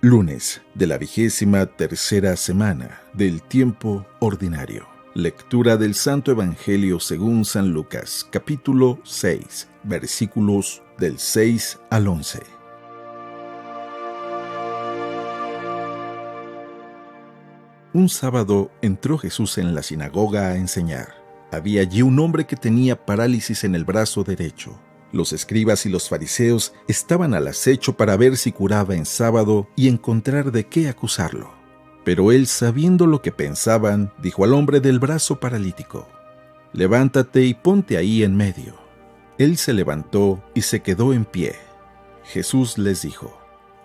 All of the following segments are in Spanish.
Lunes de la 23ª semana del tiempo ordinario. Lectura del Santo Evangelio según San Lucas, capítulo 6, versículos del 6 al 11. Un sábado entró Jesús en la sinagoga a enseñar. Había allí un hombre que tenía parálisis en el brazo derecho. Los escribas y los fariseos estaban al acecho para ver si curaba en sábado y encontrar de qué acusarlo. Pero él, sabiendo lo que pensaban, dijo al hombre del brazo paralítico: «Levántate y ponte ahí en medio». Él se levantó y se quedó en pie. Jesús les dijo: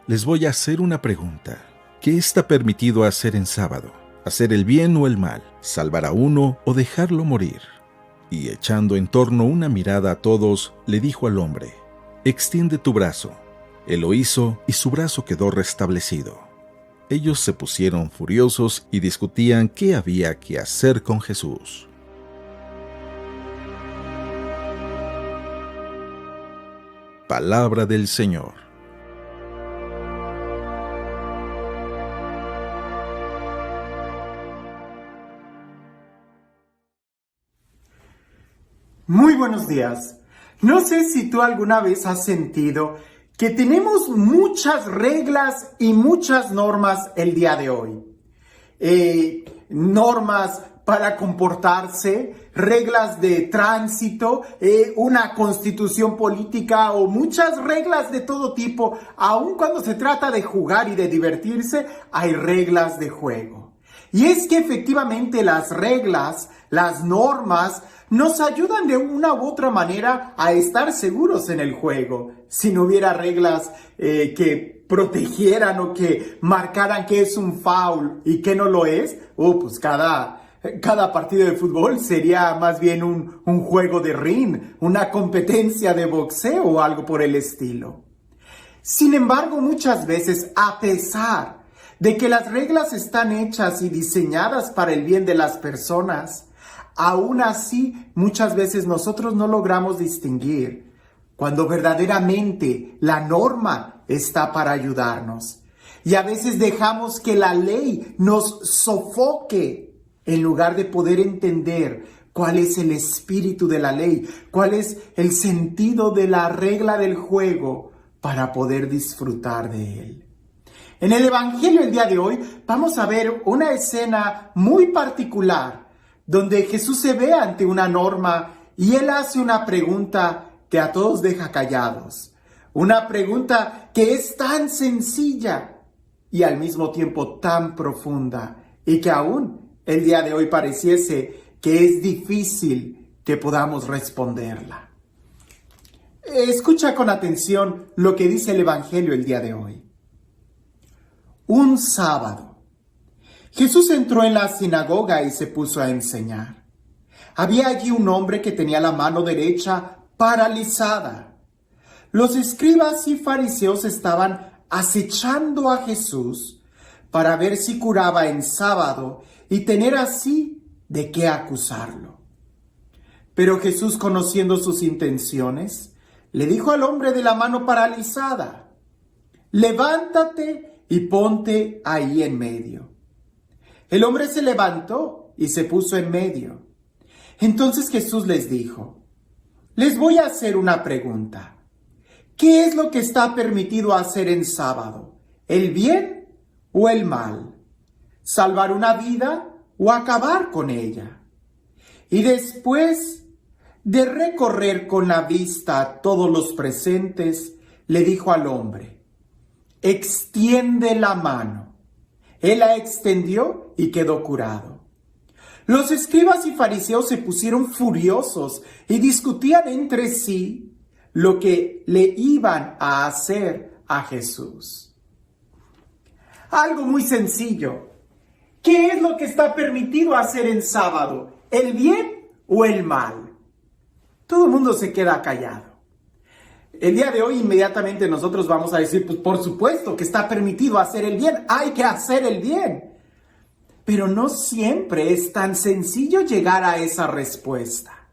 «Les voy a hacer una pregunta. ¿Qué está permitido hacer en sábado? ¿Hacer el bien o el mal? ¿Salvar a uno o dejarlo morir?». Y echando en torno una mirada a todos, le dijo al hombre: «Extiende tu brazo». Él lo hizo y su brazo quedó restablecido. Ellos se pusieron furiosos y discutían qué había que hacer con Jesús. Palabra del Señor. Muy buenos días. No sé si tú alguna vez has sentido que tenemos muchas reglas y muchas normas el día de hoy. Normas para comportarse, reglas de tránsito, una constitución política o muchas reglas de todo tipo. Aun cuando se trata de jugar y de divertirse, hay reglas de juego. Y es que efectivamente las reglas, las normas, nos ayudan de una u otra manera a estar seguros en el juego. Si no hubiera reglas que protegieran o que marcaran qué es un foul y qué no lo es, pues cada partido de fútbol sería más bien un juego de ring, una competencia de boxeo o algo por el estilo. Sin embargo, muchas veces, a pesar de que las reglas están hechas y diseñadas para el bien de las personas, aún así, muchas veces nosotros no logramos distinguir cuando verdaderamente la norma está para ayudarnos. Y a veces dejamos que la ley nos sofoque en lugar de poder entender cuál es el espíritu de la ley, cuál es el sentido de la regla del juego para poder disfrutar de él. En el Evangelio el día de hoy vamos a ver una escena muy particular donde Jesús se ve ante una norma y Él hace una pregunta que a todos deja callados. Una pregunta que es tan sencilla y al mismo tiempo tan profunda y que aún el día de hoy pareciese que es difícil que podamos responderla. Escucha con atención lo que dice el Evangelio el día de hoy. Un sábado, Jesús entró en la sinagoga y se puso a enseñar. Había allí un hombre que tenía la mano derecha paralizada. Los escribas y fariseos estaban acechando a Jesús para ver si curaba en sábado y tener así de qué acusarlo. Pero Jesús, conociendo sus intenciones, le dijo al hombre de la mano paralizada: «Levántate y ponte ahí en medio». El hombre se levantó y se puso en medio. Entonces Jesús les dijo: «Les voy a hacer una pregunta. ¿Qué es lo que está permitido hacer en sábado? ¿El bien o el mal? ¿Salvar una vida o acabar con ella?». Y después de recorrer con la vista a todos los presentes, le dijo al hombre: «Extiende la mano». Él la extendió y quedó curado. Los escribas y fariseos se pusieron furiosos y discutían entre sí lo que le iban a hacer a Jesús. Algo muy sencillo. ¿Qué es lo que está permitido hacer en sábado? ¿El bien o el mal? Todo el mundo se queda callado. El día de hoy inmediatamente nosotros vamos a decir, pues por supuesto que está permitido hacer el bien, hay que hacer el bien. Pero no siempre es tan sencillo llegar a esa respuesta.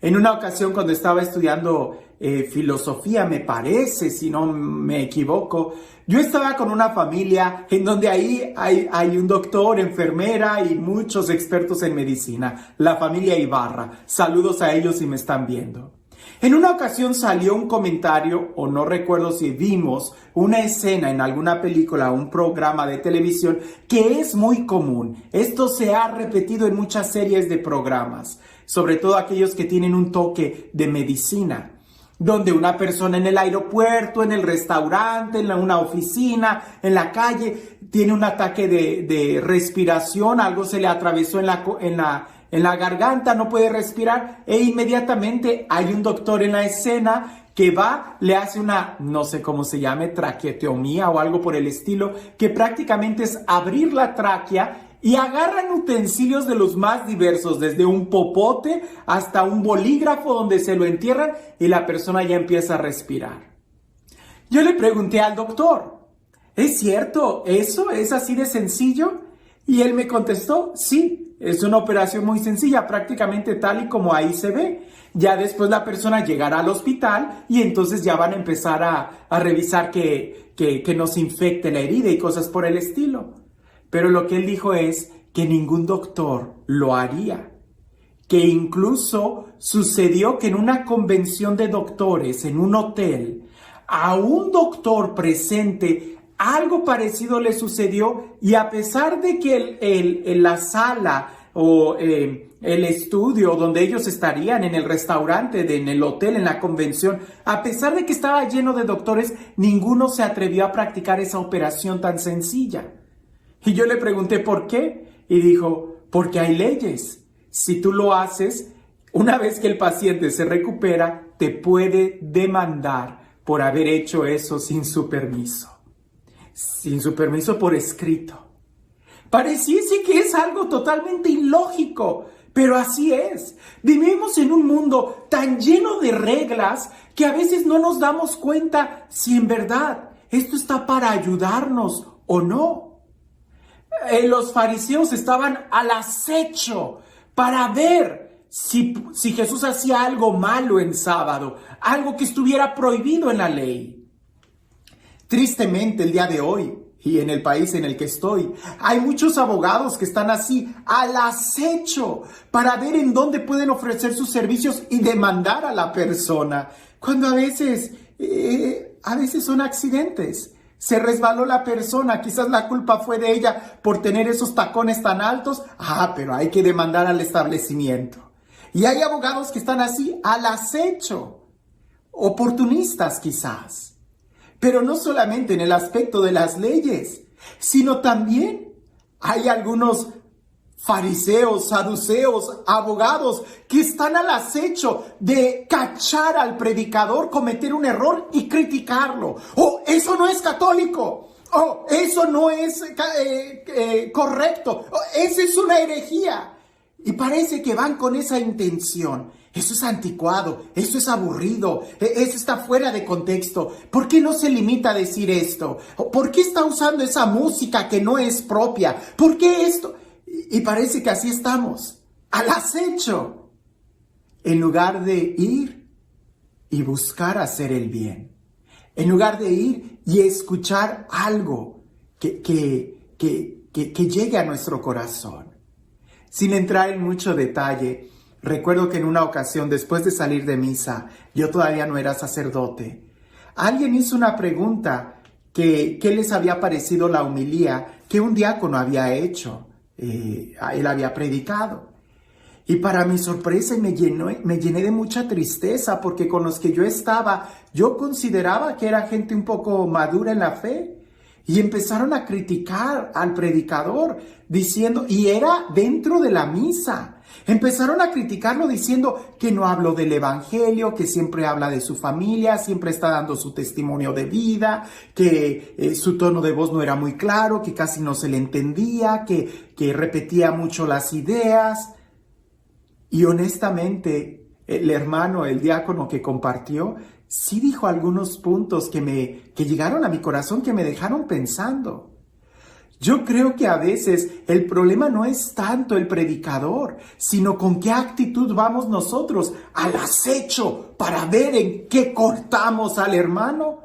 En una ocasión, cuando estaba estudiando filosofía, me parece, si no me equivoco. Yo estaba con una familia en donde ahí hay un doctor, enfermera y muchos expertos en medicina, la familia Ibarra. Saludos a ellos si me están viendo. En una ocasión salió un comentario, o no recuerdo si vimos una escena en alguna película o un programa de televisión que es muy común. Esto se ha repetido en muchas series de programas, sobre todo aquellos que tienen un toque de medicina, donde una persona en el aeropuerto, en el restaurante, en una oficina, en la calle, tiene un ataque de respiración, algo se le atravesó en la garganta, no puede respirar, e inmediatamente hay un doctor en la escena que va, le hace una, no sé cómo se llame, traqueotomía o algo por el estilo, que prácticamente es abrir la tráquea, y agarran utensilios de los más diversos, desde un popote hasta un bolígrafo donde se lo entierran y la persona ya empieza a respirar. Yo le pregunté al doctor, ¿es cierto? ¿Eso es así de sencillo? Y él me contestó, sí, es una operación muy sencilla, prácticamente tal y como ahí se ve. Ya después la persona llegará al hospital y entonces ya van a empezar a revisar que no se infecte la herida y cosas por el estilo. Pero lo que él dijo es que ningún doctor lo haría. Que incluso sucedió que en una convención de doctores, en un hotel, a un doctor presente algo parecido le sucedió, y a pesar de que la sala o el estudio donde ellos estarían, en el restaurante, en el hotel, en la convención, a pesar de que estaba lleno de doctores, ninguno se atrevió a practicar esa operación tan sencilla. Y yo le pregunté por qué, y dijo, porque hay leyes. Si tú lo haces, una vez que el paciente se recupera, te puede demandar por haber hecho eso sin su permiso por escrito. Pareciese que es algo totalmente ilógico, pero así es. Vivimos en un mundo tan lleno de reglas que a veces no nos damos cuenta si en verdad esto está para ayudarnos o no. Los fariseos estaban al acecho para ver si Jesús hacía algo malo en sábado, algo que estuviera prohibido en la ley. Tristemente, el día de hoy, y en el país en el que estoy, hay muchos abogados que están así al acecho para ver en dónde pueden ofrecer sus servicios y demandar a la persona, cuando a veces son accidentes. Se resbaló la persona, quizás la culpa fue de ella por tener esos tacones tan altos. Pero hay que demandar al establecimiento. Y hay abogados que están así al acecho, oportunistas quizás. Pero no solamente en el aspecto de las leyes, sino también hay algunos fariseos, saduceos, abogados que están al acecho de cachar al predicador cometer un error y criticarlo. Eso no es católico. Eso no es correcto. Eso es una herejía. Y parece que van con esa intención. Eso es anticuado, eso es aburrido, eso está fuera de contexto. ¿Por qué no se limita a decir esto? ¿Por qué está usando esa música que no es propia? ¿Por qué esto? Y parece que así estamos, al acecho, en lugar de ir y buscar hacer el bien, en lugar de ir y escuchar algo que llegue a nuestro corazón. Sin entrar en mucho detalle, recuerdo que en una ocasión, después de salir de misa, yo todavía no era sacerdote, alguien hizo una pregunta que ¿qué les había parecido la homilía que un diácono había hecho? Él había predicado. Y para mi sorpresa me llené de mucha tristeza, porque con los que yo estaba, yo consideraba que era gente un poco madura en la fe, y empezaron a criticar al predicador diciendo, y era dentro de la misa, empezaron a criticarlo diciendo que no habló del evangelio, que siempre habla de su familia, siempre está dando su testimonio de vida, que su tono de voz no era muy claro, que casi no se le entendía, que repetía mucho las ideas. Y honestamente, el hermano, el diácono que compartió, sí dijo algunos puntos que llegaron a mi corazón, que me dejaron pensando. Yo creo que a veces el problema no es tanto el predicador, sino con qué actitud vamos nosotros al acecho para ver en qué cortamos al hermano,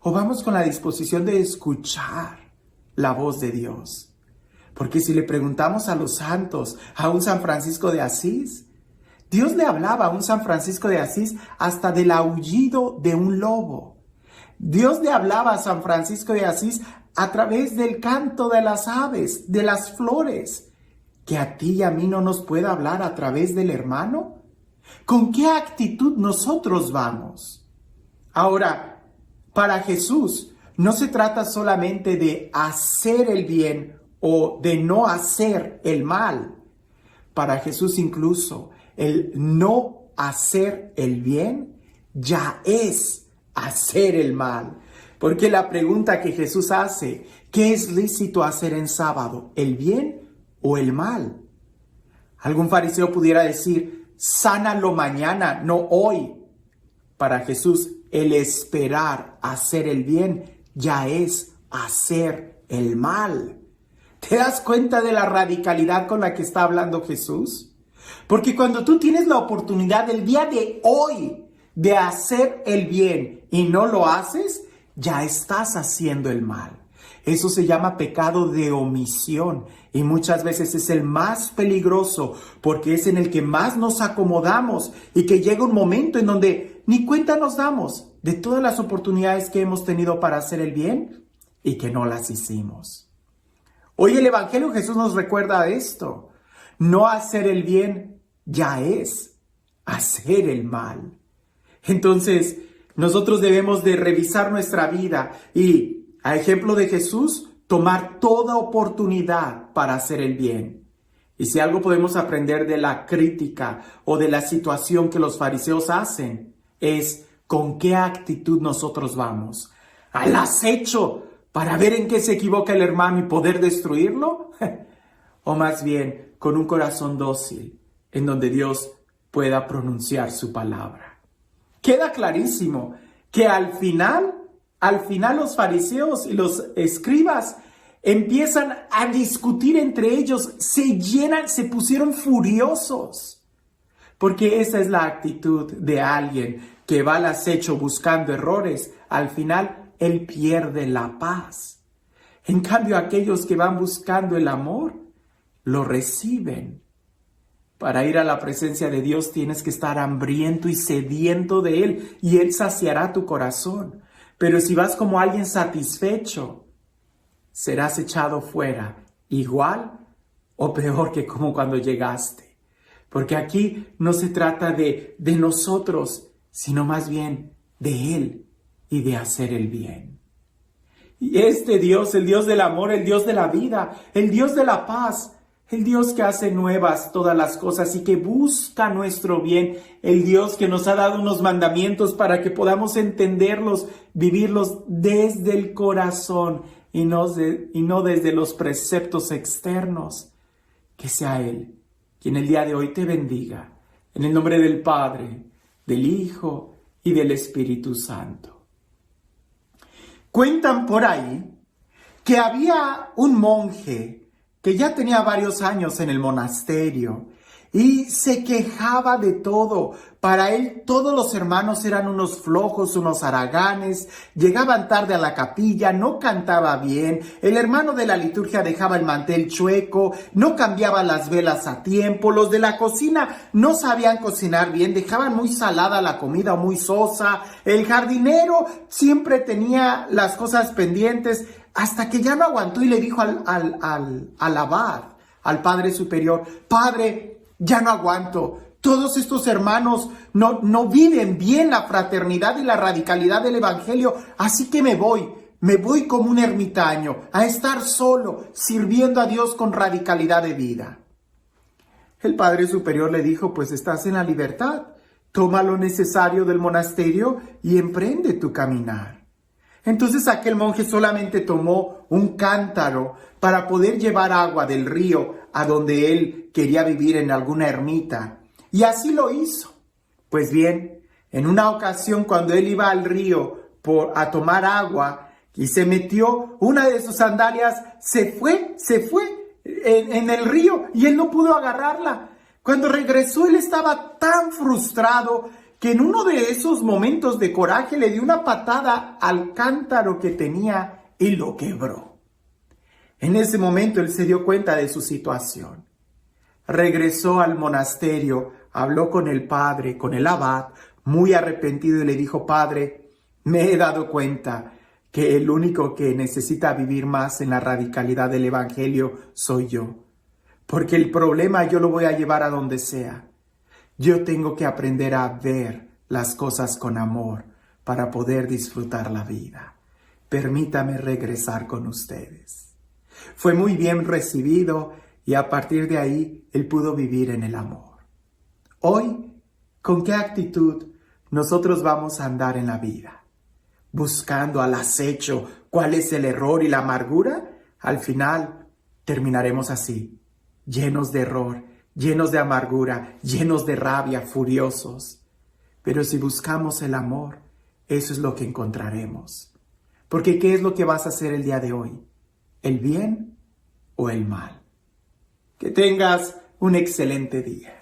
o vamos con la disposición de escuchar la voz de Dios. Porque si le preguntamos a los santos, a un San Francisco de Asís, Dios le hablaba a un San Francisco de Asís hasta del aullido de un lobo. Dios le hablaba a San Francisco de Asís a través del canto de las aves, de las flores. ¿Que a ti y a mí no nos pueda hablar a través del hermano? ¿Con qué actitud nosotros vamos? Ahora, para Jesús no se trata solamente de hacer el bien o de no hacer el mal. Para Jesús incluso el no hacer el bien ya es hacer el mal. Porque la pregunta que Jesús hace, ¿qué es lícito hacer en sábado? ¿El bien o el mal? Algún fariseo pudiera decir, sánalo mañana, no hoy. Para Jesús, el esperar hacer el bien ya es hacer el mal. ¿Te das cuenta de la radicalidad con la que está hablando Jesús? Porque cuando tú tienes la oportunidad el día de hoy de hacer el bien y no lo haces, ya estás haciendo el mal. Eso se llama pecado de omisión y muchas veces es el más peligroso porque es en el que más nos acomodamos y que llega un momento en donde ni cuenta nos damos de todas las oportunidades que hemos tenido para hacer el bien y que no las hicimos. Hoy el Evangelio Jesús nos recuerda esto. No hacer el bien ya es hacer el mal. Entonces, nosotros debemos de revisar nuestra vida y, a ejemplo de Jesús, tomar toda oportunidad para hacer el bien. Y si algo podemos aprender de la crítica o de la situación que los fariseos hacen, es con qué actitud nosotros vamos. ¿Al acecho para ver en qué se equivoca el hermano y poder destruirlo? O más bien, con un corazón dócil, en donde Dios pueda pronunciar su palabra. Queda clarísimo que al final los fariseos y los escribas empiezan a discutir entre ellos, se pusieron furiosos. Porque esa es la actitud de alguien que va al acecho buscando errores. Al final, él pierde la paz. En cambio, aquellos que van buscando el amor, lo reciben. Para ir a la presencia de Dios tienes que estar hambriento y sediento de Él, y Él saciará tu corazón. Pero si vas como alguien satisfecho, serás echado fuera, igual o peor que como cuando llegaste. Porque aquí no se trata de nosotros, sino más bien de Él y de hacer el bien. Y este Dios, el Dios del amor, el Dios de la vida, el Dios de la paz, el Dios que hace nuevas todas las cosas y que busca nuestro bien, el Dios que nos ha dado unos mandamientos para que podamos entenderlos, vivirlos desde el corazón y no desde los preceptos externos. Que sea Él quien el día de hoy te bendiga, en el nombre del Padre, del Hijo y del Espíritu Santo. Cuentan por ahí que había un monje que ya tenía varios años en el monasterio y se quejaba de todo. Para él todos los hermanos eran unos flojos, unos haraganes, llegaban tarde a la capilla, no cantaba bien, el hermano de la liturgia dejaba el mantel chueco, no cambiaba las velas a tiempo, los de la cocina no sabían cocinar bien, dejaban muy salada la comida o muy sosa, el jardinero siempre tenía las cosas pendientes, hasta que ya no aguantó y le dijo al abad, al padre superior: Padre, ya no aguanto. Todos estos hermanos no viven bien la fraternidad y la radicalidad del evangelio, así que me voy como un ermitaño a estar solo, sirviendo a Dios con radicalidad de vida. El padre superior le dijo: pues estás en la libertad, toma lo necesario del monasterio y emprende tu caminar. Entonces aquel monje solamente tomó un cántaro para poder llevar agua del río a donde él quería vivir, en alguna ermita. Y así lo hizo. Pues bien, en una ocasión cuando él iba al río a tomar agua, y se metió una de sus sandalias, se fue en el río y él no pudo agarrarla. Cuando regresó, él estaba tan frustrado que en uno de esos momentos de coraje le dio una patada al cántaro que tenía y lo quebró. En ese momento él se dio cuenta de su situación. Regresó al monasterio, habló con el padre, con el abad, muy arrepentido, y le dijo: Padre, me he dado cuenta que el único que necesita vivir más en la radicalidad del evangelio soy yo, porque el problema yo lo voy a llevar a donde sea. Yo tengo que aprender a ver las cosas con amor para poder disfrutar la vida. Permítame regresar con ustedes. Fue muy bien recibido y a partir de ahí él pudo vivir en el amor. Hoy, ¿con qué actitud nosotros vamos a andar en la vida? ¿Buscando al acecho cuál es el error y la amargura? Al final terminaremos así, llenos de error, llenos de amargura, llenos de rabia, furiosos. Pero si buscamos el amor, eso es lo que encontraremos. Porque ¿qué es lo que vas a hacer el día de hoy? ¿El bien o el mal? Que tengas un excelente día.